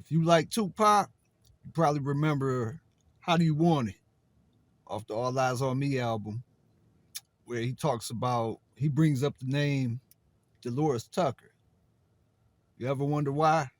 If you like Tupac, you probably remember How Do You Want It off the All Eyes on Me album, where he brings up the name Delores Tucker. You ever wonder why?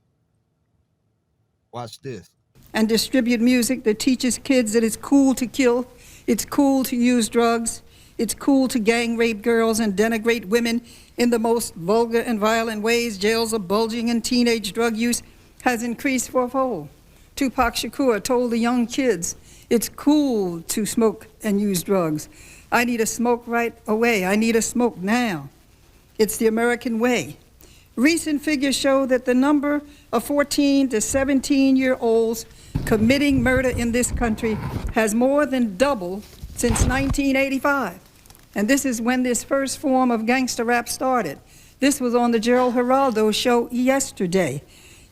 Watch this. And distribute music that teaches kids that it's cool to kill, it's cool to use drugs, it's cool to gang rape girls and denigrate women in the most vulgar and violent ways. Jails are bulging and teenage drug use has increased fourfold. Tupac Shakur told the young kids, it's cool to smoke and use drugs. I need a smoke right away. I need a smoke now. It's the American way. Recent figures show that the number of 14 to 17-year-olds committing murder in this country has more than doubled since 1985. And this is when this first form of gangster rap started. This was on the Gerald Geraldo show yesterday.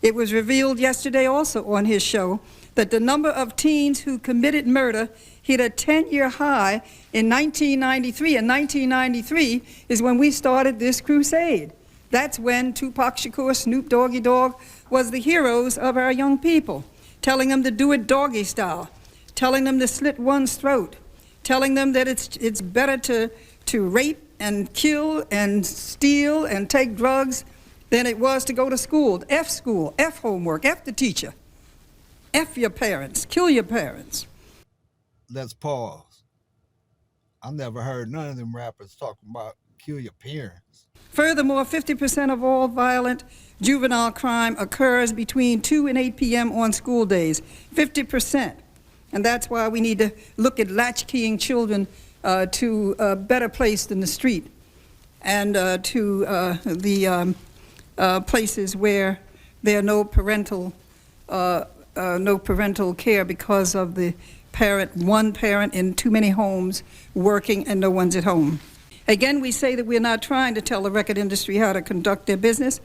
It was revealed yesterday also on his show that the number of teens who committed murder hit a 10-year high in 1993. And 1993 is when we started this crusade. That's when Tupac Shakur, Snoop Doggy Dog was the heroes of our young people, telling them to do it doggy style, telling them to slit one's throat, telling them that it's better to rape and kill and steal and take drugs than it was to go to school, F homework, F the teacher, F your parents, kill your parents. Let's pause. I never heard none of them rappers talking about kill your parents. Furthermore, 50% of all violent juvenile crime occurs between 2 and 8 p.m. on school days, 50%. And that's why we need to look at latchkeying children to a better place than the street and to the places where there are no parental care because of the one parent in too many homes working and no one's at home. Again, we say that we're not trying to tell the record industry how to conduct their business.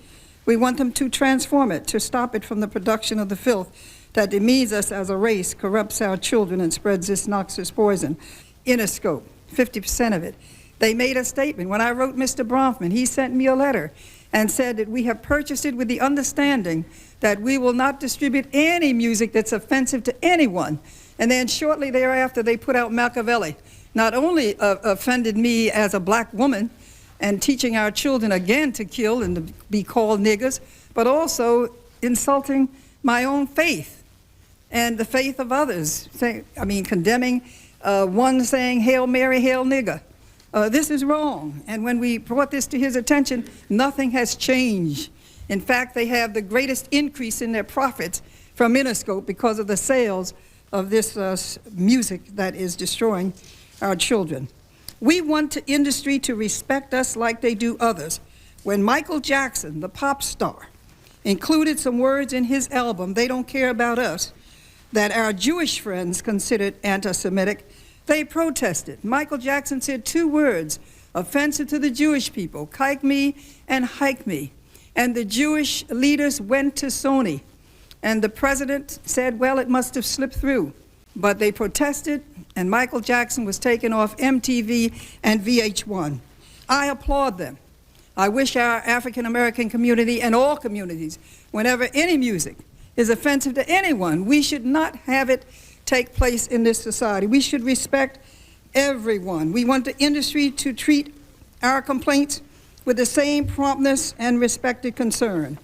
We want them to transform it, to stop it from the production of the filth that demeans us as a race, corrupts our children, and spreads this noxious poison. Interscope, 50% of it. They made a statement. When I wrote Mr. Bronfman, he sent me a letter and said that we have purchased it with the understanding that we will not distribute any music that's offensive to anyone. And then shortly thereafter, they put out Makaveli. Not only offended me as a black woman and teaching our children again to kill and to be called niggers, but also insulting my own faith and the faith of others. Condemning one saying, Hail Mary, Hail nigger. This is wrong. And when we brought this to his attention, nothing has changed. In fact, they have the greatest increase in their profits from Interscope because of the sales of this music that is destroying our children. We want the industry to respect us like they do others. When Michael Jackson, the pop star, included some words in his album, They Don't Care About Us, that our Jewish friends considered anti-Semitic, they protested. Michael Jackson said 2 words, offensive to the Jewish people, kike me and hike me. And the Jewish leaders went to Sony. And the president said, well, it must have slipped through. But they protested, and Michael Jackson was taken off MTV and VH1. I applaud them. I wish our African-American community and all communities, whenever any music is offensive to anyone, we should not have it take place in this society. We should respect everyone. We want the industry to treat our complaints with the same promptness and respected concern.